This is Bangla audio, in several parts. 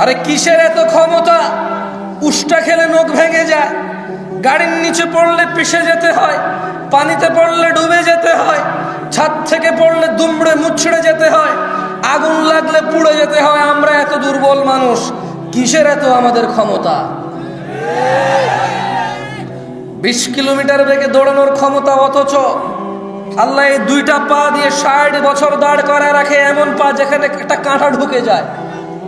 আরে কিসের এত ক্ষমতা? উষ্টা খেলে নখ ভেঙে যায়, গাড়ির নিচে পড়লে পিষে যেতে হয়, পানিতে পড়লে ডুবে যেতে হয়, ছাদ থেকে পড়লে দুমড়ে মুচড়ে যেতে হয়, আগুন লাগলে পুড়ে যেতে হয়। আমরা এত দুর্বল মানুষ, কিসের এত আমাদের ক্ষমতা? 20 কিলোমিটার বেগে দৌড়ানোর ক্ষমতা, অথচ আল্লাহ এই দুইটা পা দিয়ে 60 বছর দাঁড় করায় রাখে, এমন পা যেখানে একটা কাঁটা ঢুকে যায়।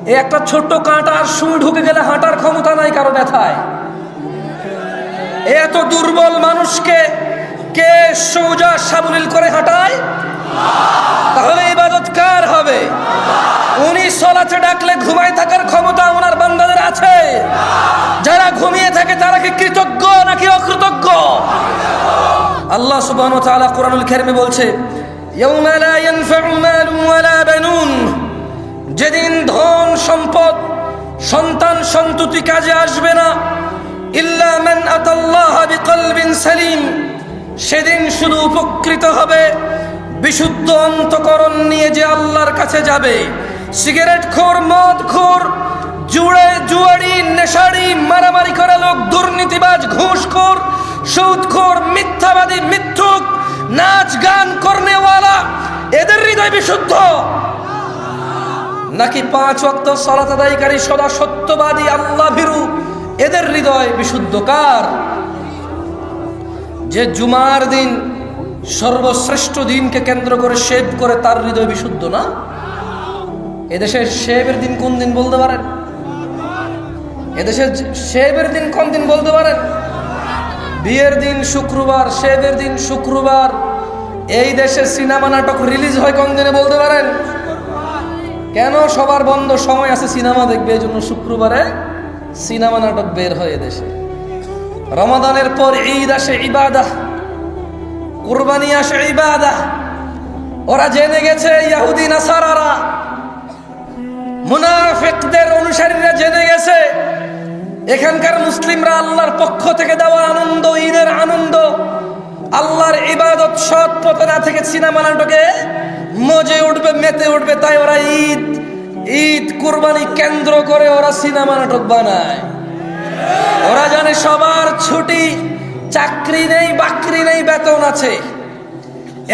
এই একটা ছোট্ট কাঁটা আর সুই ঢুকে গেলে হাঁটার ক্ষমতা নাই কারো ব্যথায়। এত দুর্বল মানুষকে কে সোজা সাবলীল করে হাঁটায়? তাহলে ইবাদত কার হবে? উনি সালাতে ডাকলে ঘুমায় থাকার ক্ষমতা ওনার বান্দাদের আছে? যারা ঘুমিয়ে থাকে তারা কি কৃতজ্ঞ নাকি অকৃতজ্ঞ? আল্লাহ সুবহানাহু ওয়া তাআলা কোরআনুল কারীমে বলছে, ইয়াউমা লা ইয়ানফাউ মালুন ওয়ালা বানুন, যেদিন ধন সম্পদ সন্তান সন্ততি কাজে আসবে না, ইল্লা মান আতাল্লাহা বিকলবিন সালিম, সেদিন শুধু উপকৃত হবে বিশুদ্ধ অন্তঃকরণ নিয়ে যে আল্লাহর কাছে যাবে। সিগারেটখোর, মদখোর, জুয়ারি, নেশারি, মারামারি করা লোক, দুর্নীতিবাজ, ঘুষখোর, সুদখোর, মিথ্যাবাদী, মিথ্যুক, নাচ গান করনেওয়ালা, এদের হৃদয় বিশুদ্ধ? নাকি 5 ওয়াক্ত সালাত আদায়কারী, সদা সত্যবাদী, আল্লাহ ভীরু, এদের হৃদয় বিশুদ্ধ? কার? যে জুমার দিন সর্বশ্রেষ্ঠ দিনকে কেন্দ্র করে শেভ করে, তার হৃদয় বিশুদ্ধ না? এদেশে শেভের দিন কোন দিন বলতে পারেন? এদেশে শেভের দিন কোন দিন বলতে পারেন? বিয়ের দিন শুক্রবার, শেভের দিন শুক্রবার। এই দেশে সিনেমা নাটক রিলিজ হয় কোন দিনে বলতে পারেন? কেন? সবার বন্ধ, সময় আছে সিনেমা দেখবে, এই জন্য শুক্রবারে সিনেমা নাটক বের হয় এদেশে। রমাদানের পর ঈদ আসে, ইবাদাহ, কুরবানি আসে, ইবাদাহ। ওরা জেনে গেছে, ইহুদি নাসারারা, মুনাফিকদের অনুসারীরা জেনে গেছে, এখানকার মুসলিমরা আল্লাহর পক্ষ থেকে দেওয়া আনন্দ, ঈদের আনন্দ, আল্লাহর ইবাদত সৎ পথে না থেকে সিনেমা নাটকে মজে উঠবে, মেতে উঠবে। তাই ওরা ঈদ কুরবানি কেন্দ্র করে ওরা সিনেমা নাটক বানায়। ওরা জানে সবার ছুটি, চাকরি নেই, বাকরি নেই, বেতন আছে।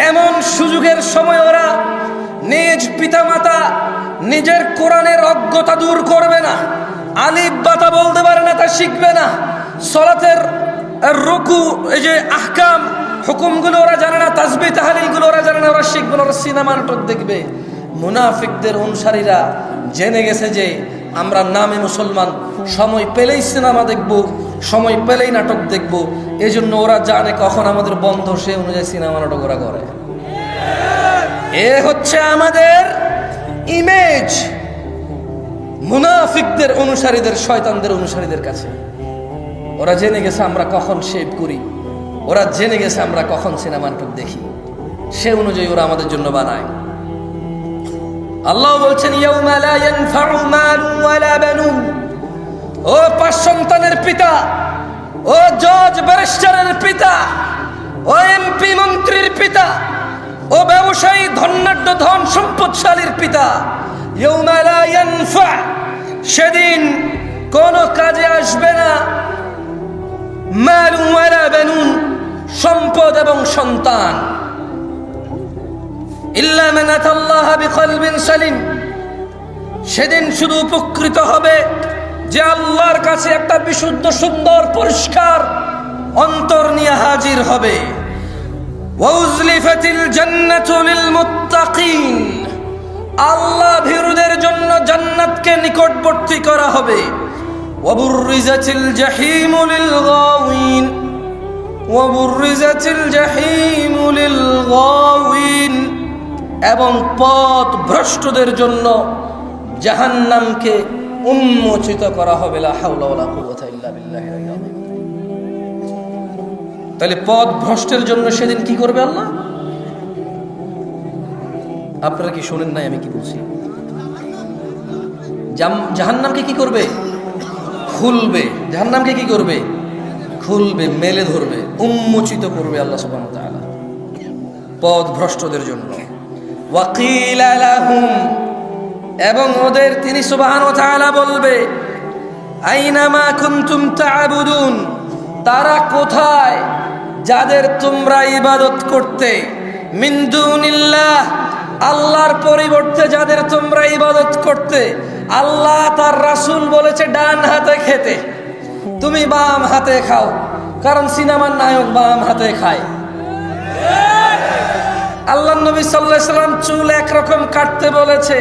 এমন সুযোগের সময় ওরা নিজ পিতামাতা নিজের কোরআনের অজ্ঞতা দূর করবে না, আলিফ বাতা বলতে পারে না তা শিখবে না, সালাতের রুকু, এই যে আহকাম হুকুমগুলো ওরা জানে না, তাসবিহ তাহলিলগুলো ওরা জানে না, ওরা শিখবে না, ওরা সিনেমা নাটক দেখবে। মুনাফিকদের অনুসারীরা জেনে গেছে যে আমরা নামে মুসলমান, সময় পেলেই সিনেমা দেখব, সময় পেলেই নাটক দেখব, এই জন্য ওরা জানে কখন আমাদের বন্ধ, সে অনুযায়ী সিনেমা নাটক ওরা করে। এ হচ্ছে আমাদের ইমেজ মুনাফিকদের অনুসারীদের, শয়তানদের অনুসারীদের কাছে। ওরা জেনে গেছে আমরা কখন শেভ করি, ওরা জেনে গেছে আমরা কখন সিনেমা নাটক দেখি, সে অনুযায়ী ওরা আমাদের জন্য বানায়। আল্লাহ বলছেন, ইয়াউমা লা ইয়ানফাউ মালুন ওয়ালা বানুন, ও 5 সন্তানের পিতা, ও জজ ব্যারিস্টারের পিতা, ও এমপি মন্ত্রীর পিতা, ও ব্যবসায়ী ধনাঢ্য ধন সম্পদশালীর পিতা, ইয়াউমা লা ইয়ানফা, সেদিন কোন কাজে আসবে না, মালুন ওয়ালা বানুন, সম্পদ এবং সন্তান, ইল্লা মান আতাল্লাহা বিকলবিন সালিম, সেদিন শুধু উপকৃত হবে যে আল্লাহর কাছে একটা বিশুদ্ধ, সুন্দর, পরিষ্কার অন্তর নিয়ে হাজির হবে। ওয়াউজলিফাতিল জান্নাতু লিল মুত্তাকিন, আল্লাহ ভীরুদের জন্য জান্নাতকে নিকটবর্তী করা হবে। ওয়াবুররিজাতিল জাহিমু লিল গাওয়িন, ওয়াবুররিজাতিল জাহিমু লিল গাওয়িন, এবং পথ ভ্রষ্টদের জন্য জাহান্নামকে উন্মোচিত করা হবে। লা হাওলা ওয়ালা কুওয়াতা ইল্লা বিল্লাহিল আলিয়্যিল আযীম। তাহলে পথ ভ্রষ্টের জন্য সেদিন কি করবে আল্লাহ? আপনারা কি শুনেন নাই আমি কি বলছি? জাহান্নামকে কি করবে? খুলবে। জাহান্নামকে কি করবে? খুলবে, মেলে ধরবে, উন্মোচিত করবে আল্লাহ সুবহানাহু ওয়া তাআলা পথ ভ্রষ্টদের জন্য। ওয়াকিলা লাহুম, এবং ওদের তিনি সুবহানাহু ওয়া তাআলা বলবে আইনামা কুনতুম তা'বুদুন, তারা কোথায় যাদের তোমরা ইবাদত করতে, মিন দুনিল্লাহ, আল্লাহর পরিবর্তে যাদের তোমরা ইবাদত করতে। আল্লাহ তার রাসূল বলেছে ডান হাতে খেতে, তুমি বাম হাতে খাও, কারণ সিনেমার নায়ক বাম হাতে খায়। আল্লাহ নবী সাল্লাল্লাহু আলাইহি সাল্লাম চুল একরকম কাটতে বলেছে,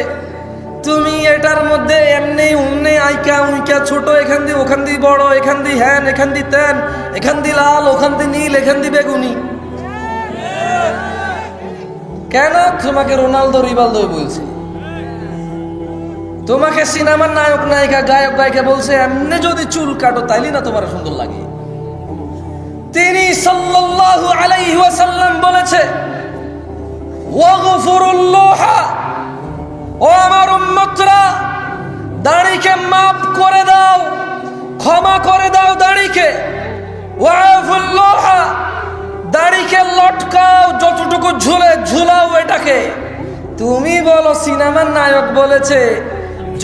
তুমি এটার মধ্যে এমনি উমনি আইকা উইকা ছোট, এখান দিয়ে ওখান দিয়ে বড়, এখান দিয়ে হ্যান এখান দিয়ে তেন, এখান দিয়ে লাল ওখান দিয়ে নীল এখান দিয়ে বেগুনি। কেন তোমাকে রোনালদো রিভালদো বলছে? তোমাকে সিনেমার নায়ক নায়িকা গায়ক গায়িকা বলছে এমনি যদি চুল কাটো তাইলে না তোমার সুন্দর লাগে। তিনি সাল্লাল্লাহু আলাইহি ওয়াসাল্লাম বলেছে ওয়াগফিরুল্লাহ, ও আমার উম্মতরা, দাড়িকে মাফ করে দাও, ক্ষমা করে দাও দাড়িকে। ওয়াফুল্লাহ, দাড়িকে লটকাও, যতটুকু ঝুলে ঝুলাও এটাকে। তুমি বলো সিনেমার নায়ক বলেছে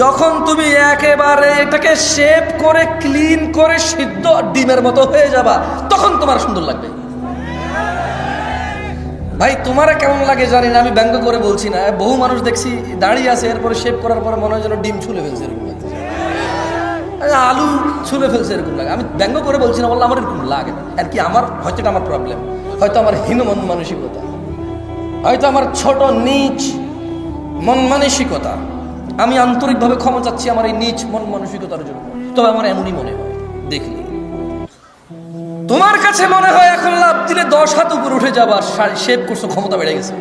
যখন তুমি একেবারে এটাকে শেপ করে ক্লিন করে সিদ্ধ ডিমের মতো হয়ে যাবা তখন তোমার সুন্দর লাগবে। ভাই তোমার কেমন লাগে জানি না, আমি ব্যঙ্গ করে বলছি না। বহু মানুষ দেখছি দাঁড়িয়ে আছে, এরপরে শেভ করার পরে মনে হয় যেন ডিম ছুলে ফেলছে, এরকম লাগছে, আলু ছুলে ফেলছে এরকম লাগে। আমি ব্যঙ্গ করে বলছি না, বললাম আমার এরকম লাগে আর কি। আমার হয়তো এটা আমার প্রবলেম, হয়তো আমার হীন মন মানসিকতা, হয়তো আমার ছোট নিচ মন মানসিকতা। আমি আন্তরিকভাবে ক্ষমা চাচ্ছি আমার এই নিচ মন মানসিকতার জন্য। তবে আমার এমনই মনে হয়, দেখলি তোমার কাছে মনে হয় এখন লাভ দিলে 10 হাত উপরে উঠে যাবার, শেভ করছো, ক্ষমতা বেড়ে গেছে।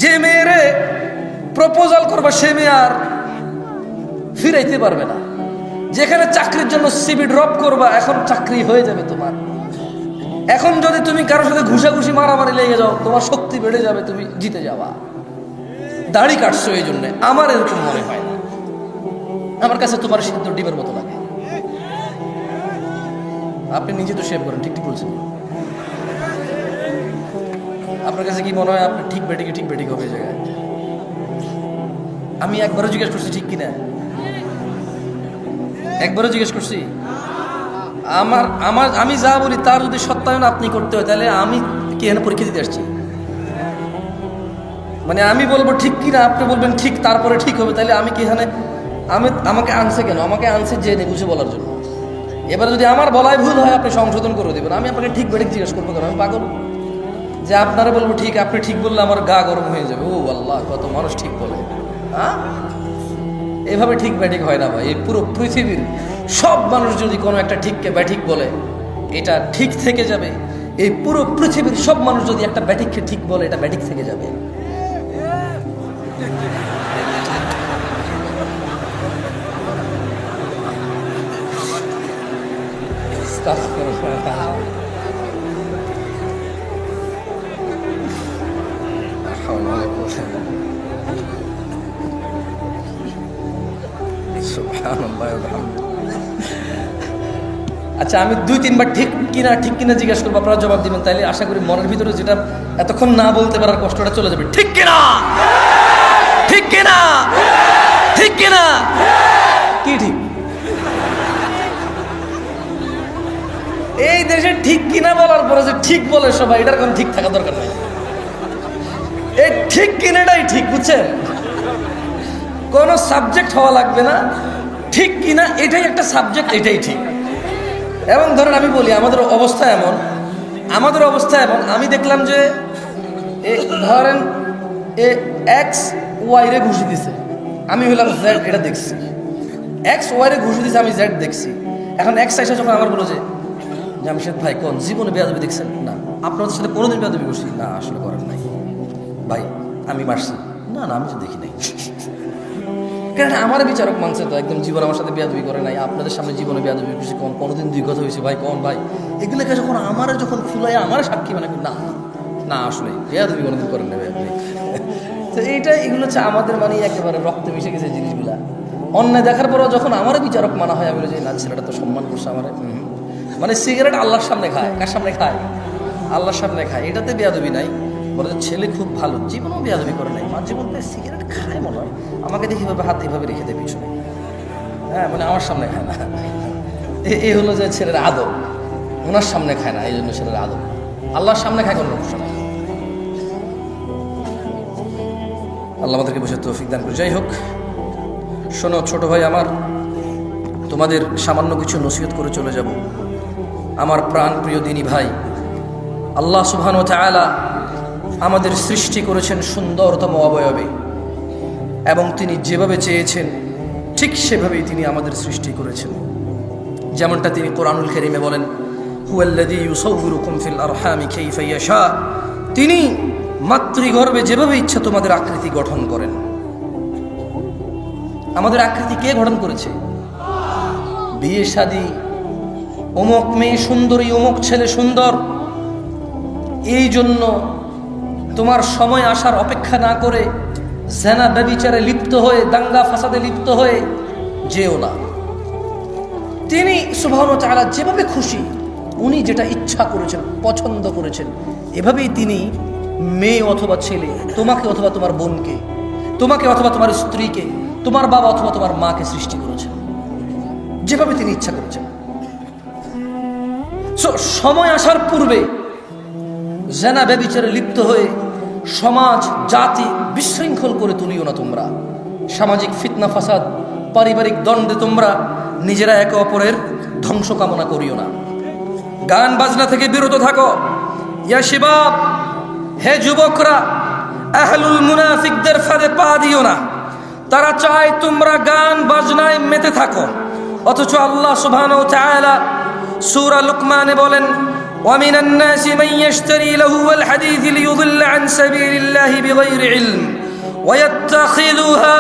যে মেয়েরে প্রপোজাল করবা সে মেয়ে আর ফিরাইতে পারবে না। যেখানে চাকরির জন্য সিভি ড্রপ করবা এখন চাকরি হয়ে যাবে তোমার। এখন যদি তুমি কারোর সাথে ঘুষাঘুষি মারামারি লেগে যাও তোমার শক্তি বেড়ে যাবে, তুমি জিতে যাবা। দাড়ি কাটছো এই জন্য, আমার এরকম মনে হয় না। আমার কাছে তোমার সিদ্ধ ডিমের মতো লাগে। আপনি নিজে তো শেভ করেন, ঠিক ঠিক বলছেন। আপনার কাছে কি মনে হয় আপনি ঠিক বেটিক হবে এই জায়গায়? আমি একবারও জিজ্ঞেস করছি ঠিক কিনা, একবারও জিজ্ঞেস করছি। আমি যা বলি তার যদি সত্যায়ন আপনি করতে হয় তাহলে আমি কি এখানে পরীক্ষা দিতে আসছি? মানে আমি বলবো ঠিক কিনা, আপনি বলবেন ঠিক, তারপরে ঠিক হবে, তাহলে আমি কি এখানে আমাকে আনছে কেন? আমাকে আনছে জেনে বুঝে বলার জন্য। এবারে যদি আমার বলায় ভুল হয় আপনি সংশোধন করে দেবেন। আমি আপনাকে ঠিক বেঠিক জিজ্ঞেস করবো কেন? আমি পাগল যে আপনারা বলবো ঠিক, আপনি ঠিক বললে আমার গা গরম হয়ে যাবে। ও আল্লাহ, কত মানুষ ঠিক বলে। হ্যাঁ, এভাবে ঠিক ব্যাঠিক হয় না ভাই। এই পুরো পৃথিবীর সব মানুষ যদি কোনো একটা ঠিককে ব্যাঠিক বলে এটা ঠিক থেকে যাবে। এই পুরো পৃথিবীর সব মানুষ যদি একটা ব্যাঠিককে ঠিক বলে এটা ব্যাঠিক থেকে যাবে। আচ্ছা, আমি 2-3 বার ঠিক কিনা জিজ্ঞেস করবো, আপনারা জবাব দিবেন। তাইলে আশা করি মনের ভিতরে যেটা এতক্ষণ না বলতে পারার কষ্টটা চলে যাবে। ঠিক কিনা, ঠিক কিনা, ঠিক কিনা, কি ঠিক? এই দেশে ঠিক কিনা বলার পরে যে ঠিক বলে সবাই, এটার কোনো ঠিক থাকা দরকার নাই। এই ঠিক কিনাটাই ঠিক, বুঝছেন? কোনো সাবজেক্ট হওয়া লাগবে না, ঠিক কিনা এটাই একটা সাবজেক্ট, এটাই ঠিক। এবং ধরেন আমি বলি আমাদের অবস্থা এমন, আমি দেখলাম যে ধরেন এক্স ওয়াই রে ঘুষি দিছে, আমি হইলাম জেড, এটা দেখছি। এক্স ওয়াই রে ঘুষি দিছে, আমি জেড দেখছি। এখন এক্স এসে যখন আমার বলো যে জামশেদ ভাই কোন জীবনে বেয়াদবি দেখছেন? না। আপনাদের সাথে কোনোদিন বেয়াদবি করছি? না, আসলে করেন নাই। ভাই আমি মারছি? না, আমি তো দেখি নাই। কারণ আমার বিচারক মানছে তো একদম জীবন আমার সাথে বেয়াদবি করে নাই। আপনাদের সামনে জীবনে বেয়াদবি করছি কোনোদিন 2 কথা হয়েছে ভাই? কোন ভাই? এগুলোকে যখন যখন ফুলাই আমার সাক্ষী মানে না আসলে বেয়াদবি কোনোদিন করেন না ভাই আপনি। তো এগুলো হচ্ছে আমাদের মানে একেবারে রক্তে মিশে গেছে জিনিসগুলা। অন্যায় দেখার পরও যখন আমার বিচারক মানা হয় আমি বলি যে না, ছেলেটা তো সম্মান করছে আমার। মানে সিগারেট আল্লাহর সামনে খায়, কার সামনে খায়? আল্লাহর সামনে খায়, এটাতে বেয়াদবি নাই। বলে যে ছেলে খুব ভালো, জীবনও বেয়াদবি করে নাই, মাঝে মধ্যে সিগারেট খায় মনে হয়, আমাকে দেখি ভাবে হাত এইভাবে রেখে দেয় পিছনে, হ্যাঁ মানে আমার সামনে খায় না। এই হলো যে ছেলের আদব, ওনার সামনে খায় না, এই জন্য ছেলের আদব। আল্লাহর সামনে খায় কোনো সমস্যা নাই। আল্লাহ আমাদেরকে বসে তৌফিক দান করে। যাই হোক, শোনো ছোট ভাই আমার, তোমাদের সামান্য কিছু নসিহত করে চলে যাব। আমার প্রাণ প্রিয় দিনী ভাই, আল্লাহ সুবহানাহু ওয়া তাআলা আমাদের সৃষ্টি করেছেন সুন্দরতম অবয়বে, এবং তিনি যেভাবে চেয়েছেন ঠিক সেভাবেই তিনি আমাদের সৃষ্টি করেছেন। যেমনটা তিনি কোরআনুল কারীমে বলেন, হুয়াল্লাযী ইউসাউবিরুকুম ফিল আরহামি কাইফা ইয়াশা, তিনি মাতৃগর্ভে যেভাবে ইচ্ছা তোমাদের আকৃতি গঠন করেন। আমাদের আকৃতি কে গঠন করেছে? বিয়ে শাদী, অমুক মেয়ে সুন্দরী, অমুক ছেলে সুন্দর, এই জন্য তোমার সময় আসার অপেক্ষা না করে জেনা ব্যভিচারে লিপ্ত হয়ে, দাঙ্গা ফাসাদে লিপ্ত হয়ে যেও না। তিনি সুবহানাহু ওয়া তাআলা যেভাবে খুশি, উনি যেটা ইচ্ছা করেছেন, পছন্দ করেছেন, এভাবেই তিনি মেয়ে অথবা ছেলে, তোমাকে অথবা তোমার বোনকে, তোমাকে অথবা তোমার স্ত্রীকে, তোমার বাবা অথবা তোমার মাকে সৃষ্টি করেছেন, যেভাবে তিনি ইচ্ছা করেছেন। সময় আসার পূর্বে জেনা ব্যভিচারে লিপ্ত হয়ে সমাজ জাতি বিশৃঙ্খল করে তুলিও না তোমরা। সামাজিক ফিতনা ফাসাদ, পারিবারিক দ্বন্দ্বে তোমরা নিজেরা একে অপরের ধ্বংস কামনা করিও না। গান বাজনা থেকে বিরত থাকো। ইয়া শিবাব, হে যুবকরা, আহলুল মুনাফিকদের ফাঁদে পা দিও না। তারা চায় তোমরা গান বাজনায় মেতে থাকো, অথচ আল্লাহ সুবহানাহু ওয়া তাআলা সূরা লুকমানে বলেন, ومن الناس من يشتري لهو الحديث ليضل عن سبيل الله بغير علم ويتخذها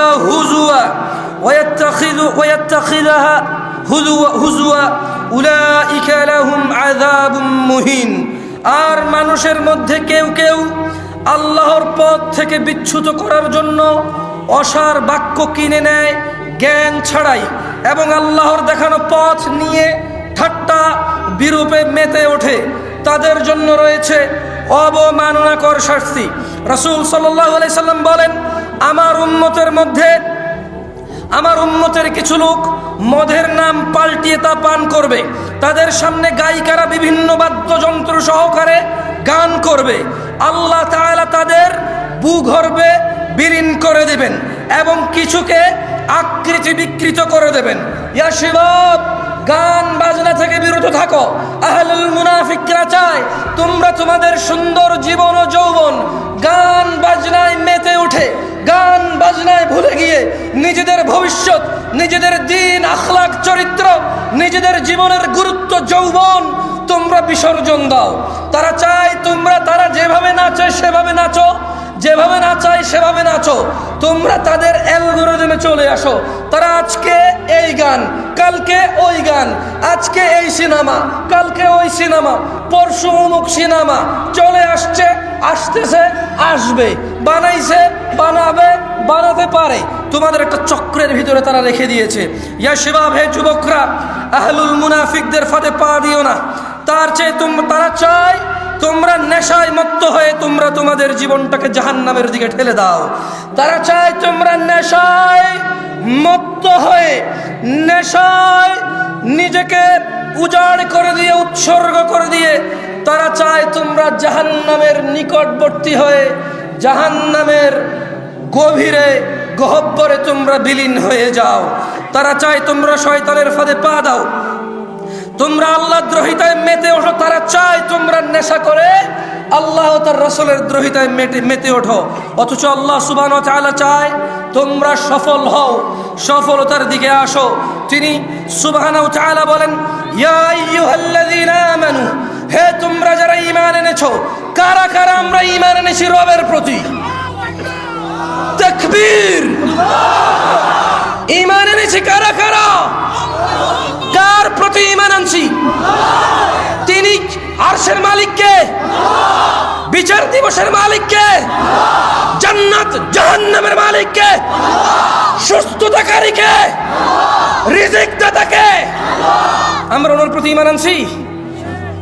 هزوا أولئك لهم عذاب مهين। আর মানুষের মধ্যে কেউ কেউ আল্লাহর পথ থেকে বিচ্যুত করার জন্য অসার বাক্য কিনে নেয় জ্ঞান ছাড়াই, এবং আল্লাহর দেখানো পথ নিয়ে ঠাট্টা বিরূপে মেতে ওঠে। তাদের জন্য রয়েছে অবমাননাকর শাস্তি। রাসূল সাল্লাল্লাহু আলাইহি সাল্লাম বলেন, আমার উম্মতের কিছু লোক মদের নাম পাল্টিয়ে তা পান করবে। তাদের সামনে গায়িকারা বিভিন্ন বাদ্যযন্ত্র সহকারে গান করবে। আল্লাহ তাআলা তাদের ভূগর্ভে বিলীন করে দেবেন এবং কিছুকে আকৃতি বিকৃত করে দেবেন। ইয়া শিবাব, গান বাজনা থেকে বিরত থাকো। আহলুল মুনাফিকরা চায় তোমরা তোমাদের সুন্দর জীবন ও যৌবন গান বাজনায় মেতে উঠে, গান বাজনায় ভুলে গিয়ে নিজেদের ভবিষ্যৎ, নিজেদের দিন, আখলাক, চরিত্র, নিজেদের জীবনের গুরুত্ব, যৌবন তোমরা বিসর্জন দাও। তারা চায় তোমরা, তারা যেভাবে নাচে সেভাবে নাচো, যেভাবে নাচায় সেভাবে নাচো। তোমরা তাদের অ্যালগরিদমে চলে আসো। তারা আজকে এই গান, কালকে ওই গান, আজকে এই সিনেমা, কালকে ওই সিনেমা, পরশু অমুক সিনেমা চলে আসছে, আসতেছে, আসবে, বানাইছে, বানাবে, বানাতে পারে। তোমাদের একটা চক্রের ভিতরে তারা রেখে দিয়েছে। ইয়া শিবাব, হে যুবকরা, আহলুল মুনাফিকদের ফাঁদে পা দিও না। তারা চায় তোমরা নেশায় মত্ত হয়ে তোমরা তোমাদের জীবনটাকে জাহান্নামের দিকে ঠেলে দাও। তারা চায় তোমরা নেশায় মত্ত হয়ে, নেশায় নিজেকে উজাড় করে দিয়ে, উৎসর্গ করে দিয়ে তারা চায় তোমরা জাহান্নামের নিকটবর্তী হয়ে, জাহান্নামের গভীরে গহ্বরে তোমরা বিলীন হয়ে যাও। তারা চায় তোমরা শয়তানের ফাঁদে পা দাও, তোমরা আল্লাহ দ্রোহিতায় মেতে ওঠো। তারা চায় তোমরা নেশা করে আল্লাহ তার রাসূলের দ্রোহিতায় মেতে ওঠো, অথচ আল্লাহ সুবহানাহু ওয়া তাআলা চায় তোমরা সফল হও, সফলতার দিকে আসো। তিনি সুবহানাহু ওয়া তাআলা বলেন, ইয়া আইয়ুহাল্লাযীনা আমানু, হে তোমরা যারা ঈমান এনেছো। কারা কারা আমরা ঈমান এনেছি রবের প্রতি? তাকবীর! ঈমান এনেছি কারা কারা? কার প্রতি ঈমান আনছি? তিনি আরশের মালিককে, বিচার দিবসের মালিককে, জান্নাত জাহান্নামের মালিককে, সুস্থতাকারীকে, রিজিক দাতাকে আমরা ওনার প্রতি ঈমান আনছি।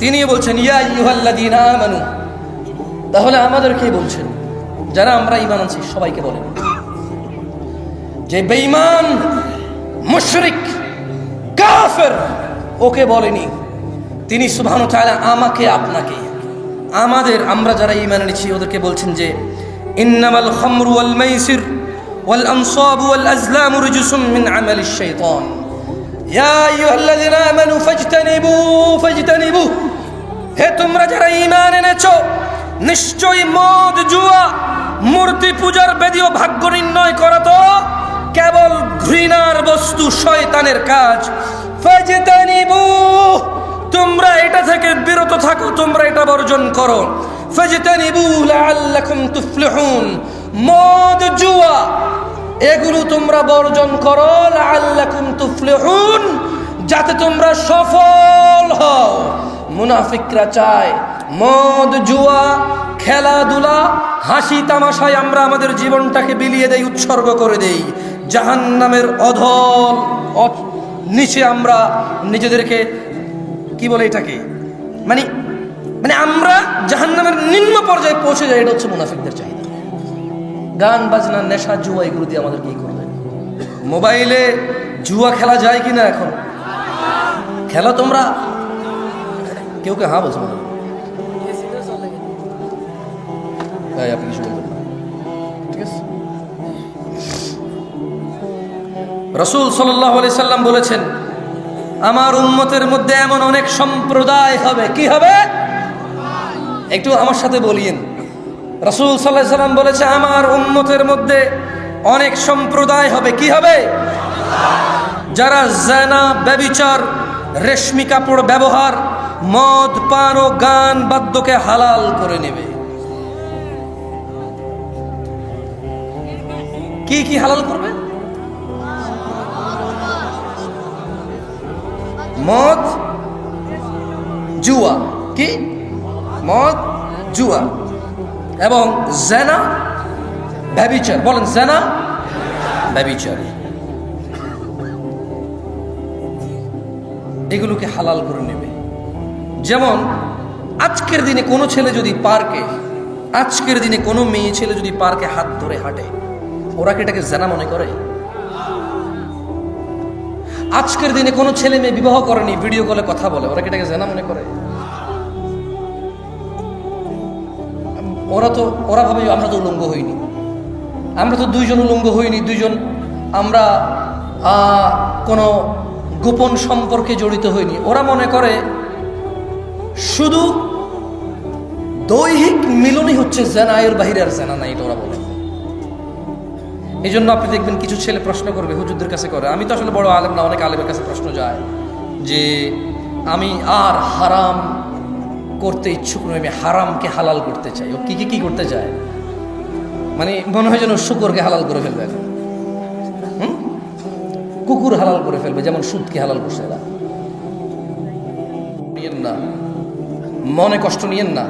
তিনি বলছেন, ইয়া আইয়ুহাল্লাযীনা আমানু, তাহলে আমাদেরকেই বলছেন, যারা আমরা ঈমান আনছি সবাইকে বলেন যে বেঈমান, মুশরিক, কাফের ওকে বলেনি, তিনি সুবহানাহু ওয়া তাআলা আমাকে, আপনাকে, আমরা যারা ঈমান এনেছি ওদেরকে বলছেন যে ইন্নামাল খামরু ওয়াল মাইসির ওয়াল আনসাবু ওয়াল আজলামু রিজসুম মিন আমালিশ শাইতান ইয়া আইয়ুহাল্লাযিনা আমানু ফাজতানিবু। হে তোমরা যারা ঈমান এনেছো, নিশ্চয়ই মদ, জুয়া, মূর্তি পূজার বেদী ও ভাগ্য নির্ণয় করা তো কেবল ঘৃণার বস্তু, শয়তানের কাজ। ফাজতানিবু, তোমরা এটা থেকে বিরত থাকো, তোমরা এটা বর্জন করো। ফাজতানিবু লাআল্লাকুম তুফলিহুন, মদ, জুয়া এগুলো তোমরা বর্জন করো, লাআল্লাকুম তুফলিহুন, যাতে তোমরা সফল হও। মুনাফিকরা চায় মদ, জুয়া, খেলাধুলা, হাসি তামাশায় আমরা আমাদের জীবনটাকে বিলিয়ে দেই, উৎসর্গ করে দেই। জাহান্নামের অধল নিচে আমরা নিজেদেরকে কি বলে এটাকে, মানে আমরা জাহান্নামের নিম্ন পর্যায়ে পৌঁছে যাই। এটা হচ্ছে মুনাফিকদের চাহিদা। গান বাজনা, নেশা, জুয়া এগুলো দিয়ে আমাদের কি করবে? মোবাইলে জুয়া খেলা যায় কিনা? এখন খেলা তোমরা কেউ কে হ্যাঁ বলছো না? আপনি কিছু বলবেন না, ঠিক আছে? রাসূল সাল্লাল্লাহু আলাইহি সাল্লাম বলেছেন, আমার উম্মতের মধ্যে এমন অনেক সম্প্রদায় হবে। কি হবে? একটু আমার সাথে বলিয়েন। রাসূল সাল্লাল্লাহু আলাইহি সাল্লাম বলেছে, আমার উম্মতের মধ্যে অনেক সম্প্রদায় হবে। কি হবে? যারা জিনা, ব্যভিচার, রেশমি কাপড় ব্যবহার, মদ, পান ও গান বাদ্যকে হালাল করে নেবে। কি কি হালাল করবে? মদ, জুয়া, কি মদ, জুয়া এবং জিনা, ব্যভিচার। বলেন জিনা, ব্যভিচার, এগুলোকে হালাল করে নেবে। যেমন আজকের দিনে কোনো ছেলে যদি পার্কে, আজকের দিনে কোনো মেয়ে ছেলে যদি পার্কে হাত ধরে হাঁটে, ওরা কি এটাকে জিনা মনে করে? আজকের দিনে কোনো ছেলে মেয়ে বিবাহ করেনি, ভিডিও কলে কথা বলে, ওরা কি এটাকে জিনা মনে করে? ওরা ভাবে আমরা তো উলঙ্গ হইনি, আমরা তো দুইজন উলঙ্গ হইনি, দুইজন আমরা কোনো গোপন সম্পর্কে জড়িত হইনি। ওরা মনে করে শুধু দৈহিক মিলনই হচ্ছে জিনা, এর বাহিরে আর জিনা নাই, এটা ওরা বলে। এই জন্য আপনি দেখবেন কিছু ছেলে প্রশ্ন করবে, হুজুরদের কাছে করে। আমি তো আসলে বড় আলেম না, অনেক আলেমের কাছে প্রশ্ন যায় যে আমি আর হারাম করতে ইচ্ছুক নই, আমি হারামকে হালাল করতে চাই। ও কি করতে চায়? মানে মনে হয় যেন শুকরকে হালাল করে ফেলবে, এখন কুকুর হালাল করে ফেলবে, যেমন সুদকে হালাল করছে এরা। নিয়েন না, মনে কষ্ট নিয়েন না,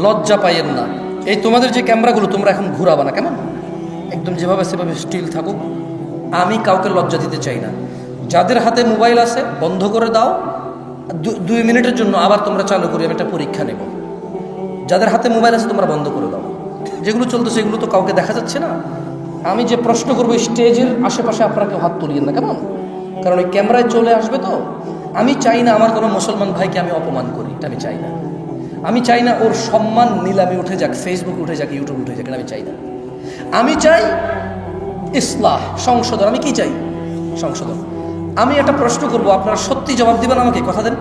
লজ্জা পাইয়েন না। এই তোমাদের যে ক্যামেরাগুলো তোমরা এখন ঘুরাবা না, কেমন? একদম যেভাবে সেভাবে স্টিল থাকুক। আমি কাউকে লজ্জা দিতে চাই না। যাদের হাতে মোবাইল আছে বন্ধ করে দাও, 2 মিনিটের জন্য আবার তোমরা চালু করি, আমি একটা পরীক্ষা নেব। যাদের হাতে মোবাইল আছে তোমরা বন্ধ করে দাও। যেগুলো চলতেছে এগুলো তো কাউকে দেখা যাচ্ছে না। আমি যে প্রশ্ন করবো, স্টেজের আশেপাশে আপনারা কেউ হাত তুলিয়েন না, কেমন? কারণ এই ক্যামেরায় চলে আসবে তো। আমি চাই না আমার কোনো মুসলমান ভাইকে আমি অপমান করি, এটা আমি চাই না। আমি চাই না ওর সম্মান নিলামে উঠে যাক, ফেসবুক উঠে যাক, ইউটিউব উঠে যাক, এটা আমি চাই না। আমি চাই ইসলাহ, সংশোধন। আমি কি চাই? সংশোধন। আমি একটা প্রশ্ন করব, আপনারা সত্যি জবাব দিবেন আমাকে, কথা দেন।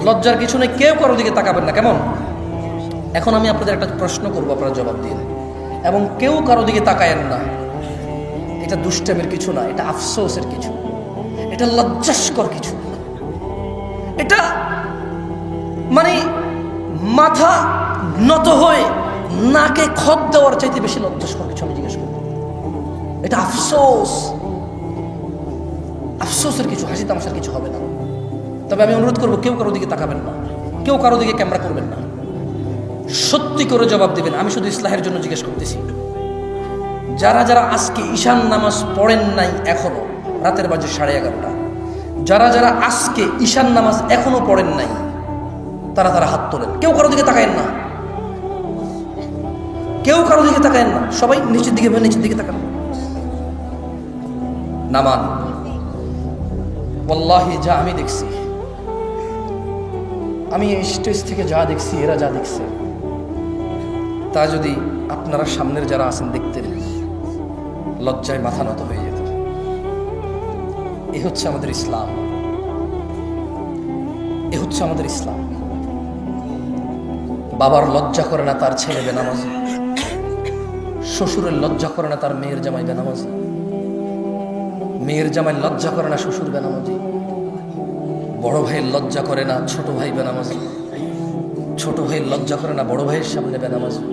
লজ্জার কিছু নেই, কেউ কারোর দিকে তাকাবেন না, কেমন? এখন আমি আপনাদের একটা প্রশ্ন করব, আপনারা জবাব দিন, এবং কেউ কারো দিকে তাকায়েন না। এটা দুষ্টামের কিছু না, এটা আফসোসের কিছু, এটা লজ্জাস্কর কিছু। এটা মানে মাথা নত হয়ে নাকে খত দেওয়ার চাইতে বেশি লজ্জাস্কর কিছু আমি জিজ্ঞেস করব। এটা আফসোস, আফসোসের কিছু, হাসি তামাশার কিছু হবে না। তবে আমি অনুরোধ করবো, কেউ কারো দিকে তাকাবেন না, কেউ কারো দিকে ক্যামেরা করবেন না, সত্যি করে জবাব দিবেন। আমি শুধু ইসলাহের জন্য জিজ্ঞেস করতেছি, যারা যারা আজকে ঈশান নামাজ পড়েন নাই এখনো, রাতের বাজে 11:30, যারা যারা আজকে ঈশান নামাজ এখনো পড়েন নাই, তারা হাত তোলেন। কেউ কারো দিকে তাকায়েন না, কেউ কারো দিকে তাকায় না, সবাই নিচের দিকে তাকান। নামান ওয়াল্লাহি, যা আমি দেখছি, আমি এই স্টেজ থেকে যা দেখছি, এরা যা দেখছে, তা যদি আপনারা সামনের যারা আছেন দেখতেন, লজ্জায় মাথা নত হয়ে যেত। এ হচ্ছে আমাদের ইসলাম, এ হচ্ছে আমাদের ইসলাম। বাবার লজ্জা করে না তার ছেলে বেনামাজি, শ্বশুরের লজ্জা করে না তার মেয়ের জামাই বেনামাজি, মেয়ের জামাই লজ্জা করে না শ্বশুর বেনামাজি, বড় ভাইয়ের লজ্জা করে না ছোট ভাই বেনামাজি, ছোট ভাইয়ের লজ্জা করে না বড় ভাইয়ের সামনে বেনামাজি।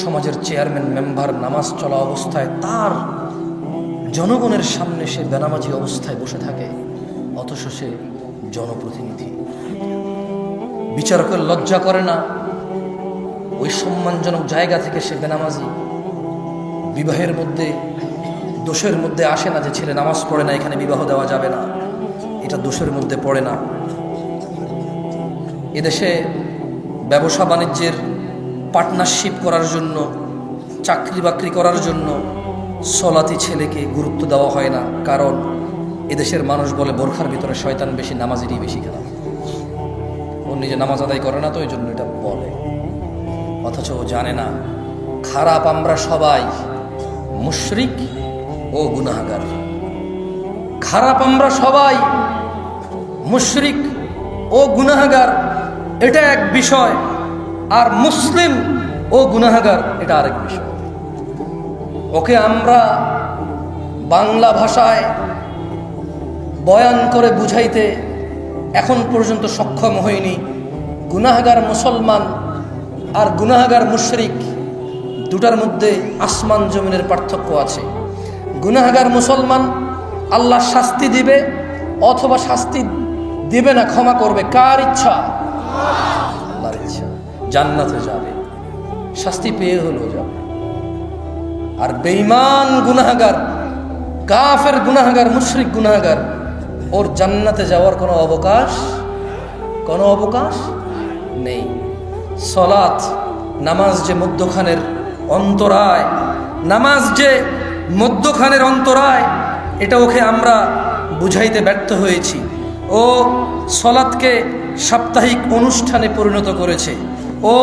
সমাজের চেয়ারম্যান মেম্বার নামাজ চলা অবস্থায় তার জনগণের সামনে সে বেনামাজি অবস্থায় বসে থাকে, অথচ সে জনপ্রতিনিধি। বিচারকের লজ্জা করে না ওই সম্মানজনক জায়গা থেকে সে বেনামাজি। বিবাহের মধ্যে দোষের মধ্যে আসে না যে ছেলে নামাজ পড়ে না, এখানে বিবাহ দেওয়া যাবে না, এটা দোষের মধ্যে পড়ে না। এদেশে ব্যবসা বাণিজ্যের পার্টনারশিপ করার জন্য, চাকরি বাকরি করার জন্য সলাতি ছেলেকে গুরুত্ব দেওয়া হয় না, কারণ এদেশের মানুষ বলে বোরখার ভিতরে শয়তান বেশি, নামাজেরই বেশি কেন। ও নিজে নামাজ আদায় করে না তো এই জন্য এটা বলে, অথচ ও জানে না খারাপ আমরা সবাই মুশরিক ও গুনাহগার। খারাপ আমরা সবাই মুশরিক ও গুনাহগার, এটা এক বিষয়, আর মুসলিম ও গুনাহগার এটা আরেক বিষয়। ওকে আমরা বাংলা ভাষায় বয়ান করে বুঝাইতে এখন পর্যন্ত সক্ষম হইনি। গুনাহগার মুসলমান আর গুনাহগার মুশরিক দুটার মধ্যে আসমান জমিনের পার্থক্য আছে। গুনাহগার মুসলমান আল্লাহ শাস্তি দিবে অথবা শাস্তি দিবে না, ক্ষমা করবে, কার ইচ্ছা? আল্লাহর ইচ্ছা। জান্নাতে যাবে, শাস্তি পেয়ে হলেও যাবে। আর বেঈমান গুনাহগার, কাফের গুনাহগার, মুশরিক গুনাহগার, ওর জান্নাতে যাওয়ার কোনো অবকাশ নেই। সলাত, নামাজ যে মধ্যখানের অন্তরায়, নামাজ যে মধ্যখানের অন্তরায়, এটা ওকে আমরা বুঝাইতে ব্যর্থ হয়েছি। ও সলাতকে সাপ্তাহিক অনুষ্ঠানে পরিণত করেছে। ও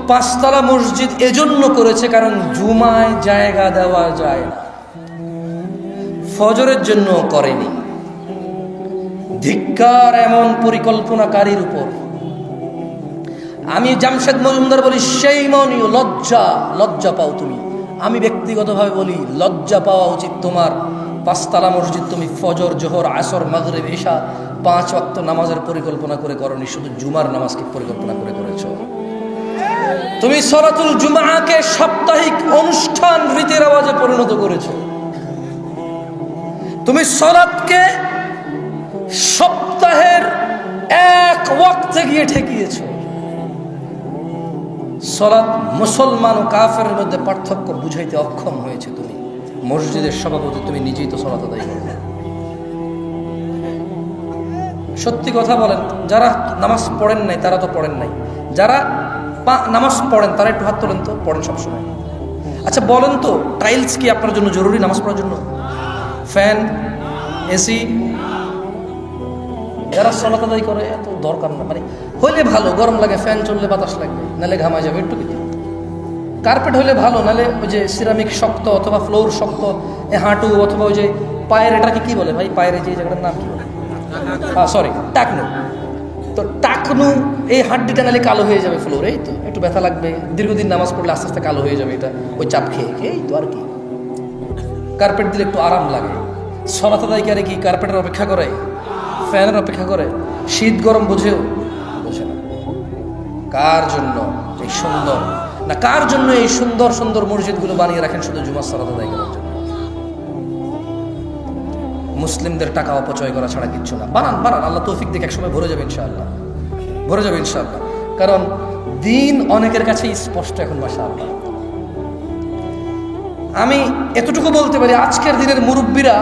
পাঁচতলা মসজিদ এজন্য করেছে কারণ জুমায় জায়গা দেওয়া যায় না, ফজরের জন্য করেনি। ধিক্কার এমন পরিকল্পনাকারীর উপর। আমি জামশেদ মজুমদার বলি, সেই মনীয় লজ্জা পাও তুমি। আমি ব্যক্তিগতভাবে বলি, লজ্জা পাওয়া উচিত তোমার। পাঁচতলা মসজিদ তুমি ফজর, জোহর, আসর, মাগরিব, ইশা 5 ওয়াক্ত নামাজের পরিকল্পনা করে করনি, শুধু জুমার নামাজকে পরিকল্পনা করে করেছ। তুমি সলাতুল জুমাকে সাপ্তাহিক অনুষ্ঠান রীতির আওয়াজে পরিণত করেছো। তুমি সলাতকে সপ্তাহের এক ওয়াক্তে গিয়ে ঠেকিয়েছো। সলাত মুসলমান ও কাফেরের মধ্যে পার্থক্য বুঝাইতে অক্ষম হয়েছে তুমি। মসজিদের সভাপতি তুমি নিজেই তো সলাত আদায় করো না। সত্যি কথা বলেন, যারা নামাজ পড়েন নাই তারা তো পড়েন নাই, যারা নামাজ পড়েন তারা একটু হাত তোলেন তো, পড়েন সবসময়। আচ্ছা বলেন তো, টাইলস কি আপনার জন্য জরুরি নামাজ পড়ার জন্য? Fan, AC? যারা সলাত আদায় করে এত দরকার না, মানে হইলে ভালো, গরম লাগে, ফ্যান চললে বাতাস লাগবে, নাহলে ঘামা যাবে একটু কিছু। কার্পেট হলে ভালো, নাহলে ওই যে সিরামিক শক্ত অথবা ফ্লোর শক্ত, হাঁটু অথবা ওই যে পায়ের, এটাকে কি বলে ভাই, পায়ের যে জায়গাটার নাম কি বলে? সরি, টাকনু। তো টাকনু, এই হাড্ডিটা নাহলে কালো হয়ে যাবে ফ্লোর, এই তো একটু ব্যথা লাগবে, দীর্ঘদিন নামাজ পড়লে আস্তে আস্তে কালো হয়ে যাবে এটা, ওই চাপ খেয়ে, এই তো আর কি। কার্পেট দিলে একটু আরাম লাগে। সলাত আদায়কারী কি কার্পেটের অপেক্ষা করে? ফ্যানের অপেক্ষা করে? শীত গরম বোঝে না। কার জন্য এই সুন্দর, না কার জন্য এই সুন্দর সুন্দর মসজিদগুলো বানিয়ে রাখেন? শুধু জুমার সালাত আদায় করার জন্য। মুসলিমদের টাকা অপচয় করা ছাড়া কিচ্ছু না। বানান, আল্লাহ তৌফিক দেখে একসময় ভরে যাবে ইনশাআল্লাহ, কারণ দিন অনেকের কাছে স্পষ্ট এখন, মাশাআল্লাহ। আমি এতটুকু বলতে পারি, আজকের দিনের মুরব্বীরা,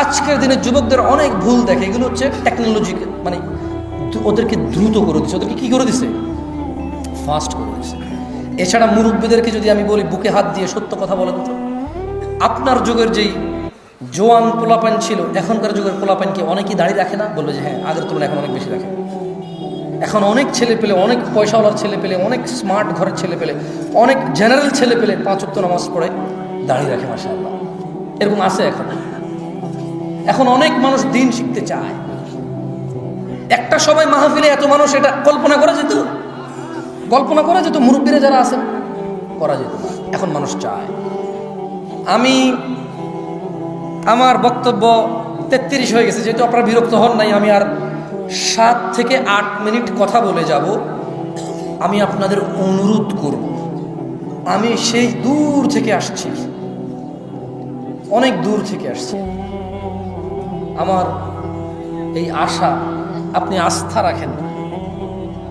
আজকের দিনের যুবকদের অনেক ভুল দেখে। এগুলো হচ্ছে টেকনোলজি, মানে ওদেরকে দ্রুত করে দিচ্ছে, ওদেরকে কি করে দিছে? ফাস্ট করে দিছে। এছাড়া মুরব্বীদেরকে যদি আমি বলি বুকে হাত দিয়ে সত্য কথা বলেন তো, আপনার যুগের যেই জোয়ান পোলাপান ছিল, এখনকার যুগের পোলাপান কি অনেকেই দাড়ি রাখে না? বললো যে হ্যাঁ, আগের তুলনায় এখন অনেক বেশি রাখে। এখন অনেক ছেলে পেলে, অনেক পয়সাওয়ালার ছেলে পেলে, অনেক স্মার্ট ঘরের ছেলে পেলে, অনেক জেনারেল ছেলে পেলে 5 ওয়াক্ত নামাজ পড়ে দাড়ি রাখে, মাশাআল্লাহ। এরকম আছে এখন অনেক মানুষ দিন শিখতে চায়। একটা সময় মাহফিলে এত মানুষ, এটা কল্পনা করা যেত মুরব্বীরা যারা আছেন, করা যেত না। এখন মানুষ চায়। আমি আমার বক্তব্য 33 হয়ে গেছে, যেহেতু আপনারা বিরক্ত হন নাই, আমি আর 7 থেকে 8 মিনিট কথা বলে যাব। আমি আপনাদের অনুরোধ করব, আমি সেই দূর থেকে আসছি, অনেক দূর থেকে আসছি। আমার এই আশা আপনি আস্থা রাখেন।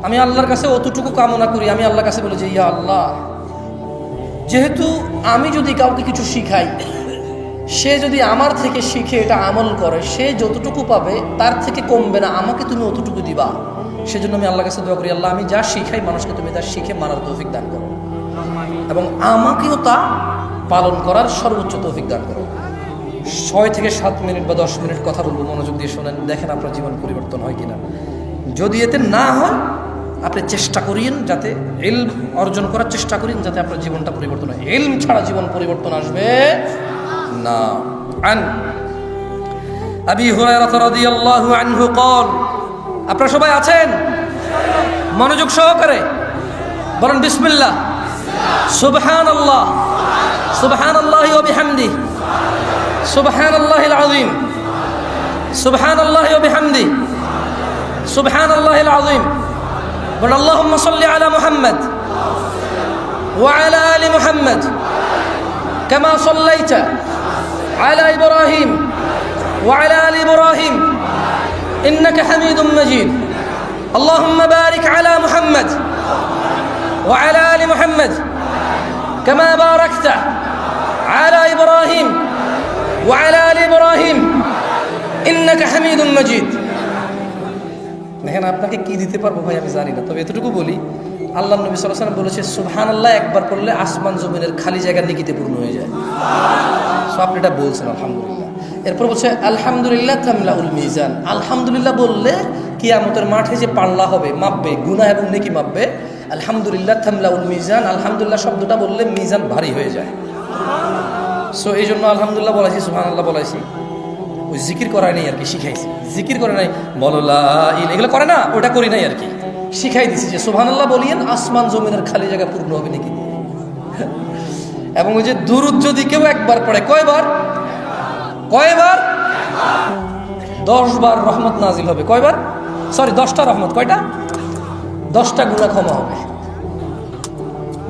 আমি আল্লাহর কাছে অতটুকু কামনা করি, আমি আল্লাহর কাছে বলি যে ইয়া আল্লাহ, যেহেতু আমি যদি কাউকে কিছু শিখাই, সে যদি আমার থেকে শিখে এটা আমল করে, সে যতটুকু পাবে তার থেকে কমবে না, আমাকে তুমি অতটুকু দিবা। সেজন্য আমি আল্লাহর কাছে দোয়া করি, আল্লাহ আমি যা শিখাই মানুষকে তুমি তা শিখে মানার তৌফিক দান করো, এবং আমাকেও তা পালন করার সর্বোচ্চ তৌফিক দান করো। 6 থেকে 7 মিনিট বা 10 মিনিট কথা বলবো, মনোযোগ দিয়ে শোনেন, দেখেন আপনার জীবন পরিবর্তন হয় কিনা। যদি এতে না হয়, আপনি চেষ্টা করিয়েন যাতে ইলম অর্জন করার চেষ্টা করেন, যাতে আপনার জীবনটা পরিবর্তন হয়। ইলম ছাড়া জীবন পরিবর্তন আসবে না। আন আবি হুরায়রা রাদিয়াল্লাহু আনহু قال, আপনারা সবাই আছেন? মনোযোগ সহকারে বলেন বিসমিল্লাহ। সুবহানাল্লাহ, সুবহানাল্লাহি ওয়া বিহামদিহি, সুবহানাল্লাহিল আযীম, সুবহানাল্লাহি ওয়া বিহামদিহি, সুবহানাল্লাহিল আযীম। বলেন আল্লাহুম্মা সাল্লি আলা মুহাম্মদ ওয়া আলা আলি মুহাম্মদ কামা সাল্লাইতা আলা ইব্রাহিম ওয়া আলা আলি ইব্রাহিম ইন্নাকা হামিদুম মাজিদ। আল্লাহুম্মা বারিক আলা মুহাম্মদ ওয়া আলা আলি মুহাম্মদ কামা বারাকতা আলা ইব্রাহিম ওয়া আলা আলি ইব্রাহিম ইন্নাকা হামিদুম মাজিদ। দেখেন, আপনাকে কি দিতে পারবো ভাই আমি জানি না, তবে এতটুকু বলি, আল্লাহ নবী সাল্লাল্লাহু আলাইহি ওয়াসাল্লাম বলেছে সুবহানাল্লাহ একবার পড়লে আসমান জমিনের খালি জায়গা নেকিতে পূর্ণ হয়ে যায়। সো আপনি এটা বলছেন আলহামদুলিল্লাহ। এরপর বলছে আলহামদুলিল্লাহ তামলাউল মিজান, আলহামদুলিল্লাহ বললে কিয়ামতের মাঠে যে পাল্লা হবে, মাপবে, গুনাহ এবং নেকি মাপবে। আলহামদুলিল্লাহ তামলাউল মিজান, আলহামদুলিল্লাহ শব্দটা বললে মিজান ভারী হয়ে যায়। সো এই জন্য আলহামদুলিল্লাহ বলাইছি, সুবহানাল্লাহ বলাইছি। ওই জিকির করাই নাই আর কি, শিখাইছি। জিকির করে নাই, বলো লা ইলাহা, এগুলো করে না, ওটা করি নাই আর কি, শিখাই দিছি যে সুবহানাল্লাহ বলিয়েন, আসমান জমিনের খালি জায়গা পূর্ণ হবে নাকি। এবং ওই যে দুরূদ যদি কেউ একবার পড়ে, কয়বার? 10 বার রহমত নাজিল হবে। কয়বার? সরি, 10টা রহমত। কয়টা? 10টা গুনাহ ক্ষমা হবে,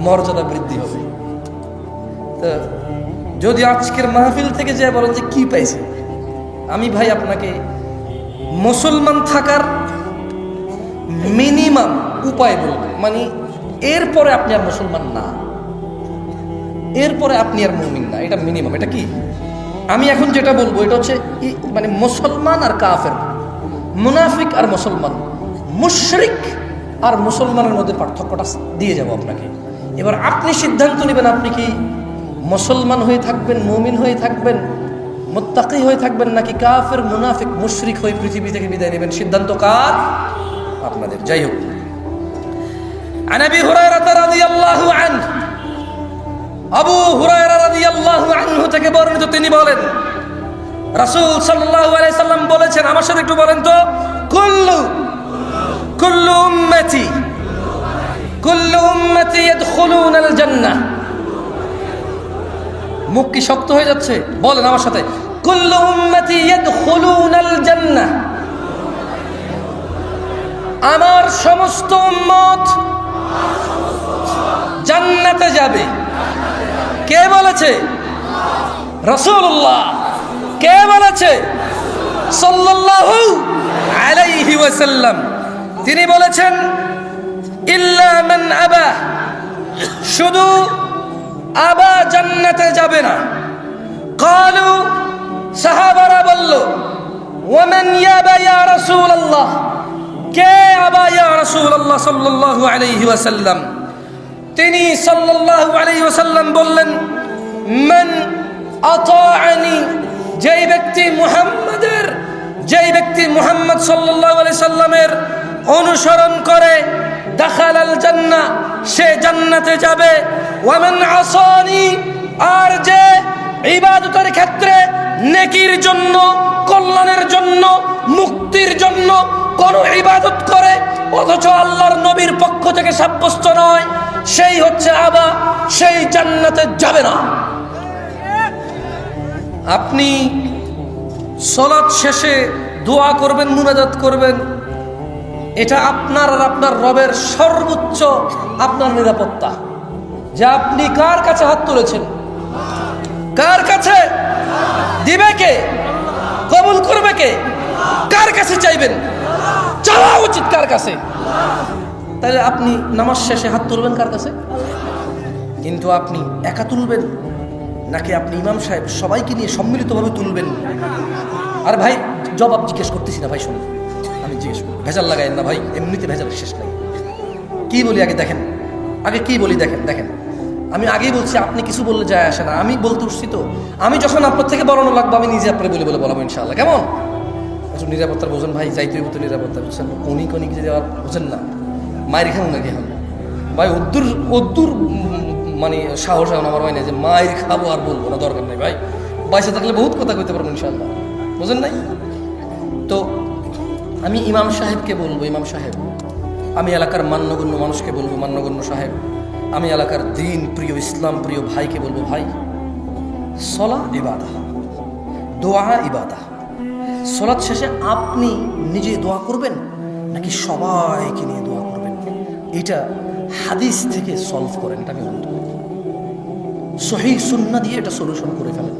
মর্যাদা বৃদ্ধি হবে। তো যদি আজকের মাহফিল থেকে যে বলেন যে কি পাইছে, আমি ভাই আপনাকে মুসলমান থাকার মিনিমাম উপায় বলবো, মানে এরপরে আপনি আর মুসলমান না, এরপরে আপনি আর মুমিন না, এটা মিনিমাম। এটা কি আমি এখন যেটা বলবো, এটা হচ্ছে মানে মুসলমান আর কাফের, মুনাফিক আর মুসলমান, মুশরিক আর মুসলমানের মধ্যে পার্থক্যটা দিয়ে যাব আপনাকে। এবার আপনি সিদ্ধান্ত নেবেন, আপনি কি মুসলমান হয়ে থাকবেন, মুমিন হয়ে থাকবেন, মুত্তাকি হয়ে থাকবেন, নাকি কাফের, মুনাফিক, মুশরিক হয়ে পৃথিবী থেকে বিদায় নেবেন। সিদ্ধান্ত কার? আপনাদের। যাই হোক, আন আবি হুরায়রা রাদিয়াল্লাহু আনহু, আবু হুরায়রা রাদিয়াল্লাহু আনহু থেকে বর্ণিত, তিনি বলেন রাসূল সাল্লাল্লাহু আলাইহি সাল্লাম বলেছেন, আমার সাথে একটু বলেন তো, কুল্লু উম্মতি ইয়াদখুলুনাল জান্নাহ। মুখ কি শক্ত হয়ে যাচ্ছে? বলেন আমার সাথে, কুল্লু উম্মতি ইয়াদখুলুনাল জান্নাহ। আমার সমস্ত উম্মত জান্নাতে যাবে। কে বলেছে? রাসূলুল্লাহ। কে বলেছে? সাল্লাল্লাহু আলাইহি ওয়াসাল্লাম। তিনি বলেছেন ইল্লা মান আবা, শুধু আবা জান্নাতে যাবে না। ক্বালু, সাহাবারা বলল, ওয়ামান ইয়াবা ইয়া রাসূলুল্লাহ, কে আবা ইয়া রাসূলুল্লাহ সাল্লাল্লাহু আলাইহি ওয়াসাল্লাম। তিনি সাল্লাল্লাহু আলাইহি ওয়াসাল্লাম বললেন, মান আতাআনি, যেই ব্যক্তি মুহাম্মদ সাল্লাল্লাহু আলাইহি সাল্লামের অনুসরণ করে, দাখালাল জান্নাহ, সে জান্নাতে যাবে। ওয়া মান আসানি, আর যে ইবাদতের ক্ষেত্রে নেকির জন্য, কল্যাণের জন্য, মুক্তির জন্য কোন ইবাদত করে অথচ আল্লাহর নবীর পক্ষ থেকে সাব্যস্ত নয়, সেই হচ্ছে আবা, সেই জান্নাতে যাবে না। আপনি সালাত শেষে দোয়া করবেন, মুনাজাত করবেন, এটা আপনার আর আপনার রবের সর্বোচ্চ আপনার নিরাপত্তা, যে আপনি কার কাছে হাত তুলেছেন, কার কাছে দিবে কে, কবুল করবে কে, কার কাছে চাইবেন, চাওয়া উচিত কার কাছে। তাহলে আপনি নামাজ শেষে হাত তুলবেন কার কাছে? কিন্তু আপনি একা তুলবেন নাকি আপনি ইমাম সাহেব সবাইকে নিয়ে সম্মিলিতভাবে তুলবেন? আর ভাই জবাব জিজ্ঞেস করতেছি না ভাই, শুনুন, আমি জিজ্ঞেস করি, ভেজাল লাগাইন না ভাই, এমনিতে ভেজাল শেষ নাই। কি বলি আগে দেখেন, আগে কি বলি দেখেন। আমি আগেই বলছি, আপনি কিছু বললে যায় আসে না, আমি বলতে উঠছি তো। আমি যখন আপনার থেকে বলানো লাগবো আমি নিজে আপনার বলে বলাবো ইনশাআল্লাহ, কেমন? নিরাপত্তার বোঝেন ভাই, যাইতে হইব তো নিরাপত্তা, বুঝছেন? কনিক যদি আবার বোঝেন না, মায়ের খাবো নাকি এখন ভাই? অদ্দুর মানে সাহস এখন আমার হয় না যে মায়ের খাবো আর বলবো না, দরকার নেই ভাই। বাইসে থাকলে বহুত কথা কইতে পারবো ইনশাআল্লাহ, বোঝেন নাই? তো আমি ইমাম সাহেবকে বলবো, ইমাম সাহেব। আমি এলাকার মান্যগণ্য মানুষকে বলবো, মান্যগণ্য সাহেব। আমি এলাকার দিন প্রিয়, ইসলাম প্রিয় ভাইকে বলবো, ভাই সলা ইবাদা, দোয়া ইবাদা। সলাৎ শেষে আপনি নিজে দোয়া করবেন নাকি সবাইকে নিয়ে দোয়া করবেন, এটা হাদিস থেকে সলভ করেন। এটা আমি বলতে সহিহ সুন্নাহ দিয়ে এটা সলিউশন করে ফেলেন।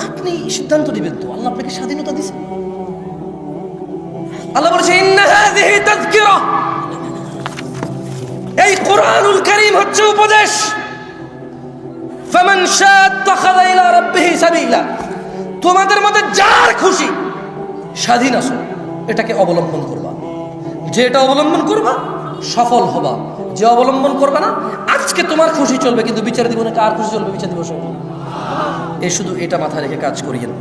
আপনি সিদ্ধান্ত দিবেন তো, আল্লাহ আপনাকে স্বাধীনতা দিয়েছেন। আল্লাহ বলেছে, ইন্না হাযিহি তাযকিরা, এই কোরআনুল কারীম হচ্ছে উপদেশ। ফামান শাআ আত্তাখাযা ইলা রাব্বিহি সাবিলা, তোমাদের মধ্যে যার খুশি, স্বাধীন আছো, এটাকে অবলম্বন করবা। যে এটা অবলম্বন করবা সফল হবা, যে অবলম্বন করবা না, আজকে তোমার খুশি চলবে কিন্তু বিচার জীবনে কার খুশি চলবে? বিচার দিবস এই শুধু এটা মাথায় রেখে কাজ করিয়েন।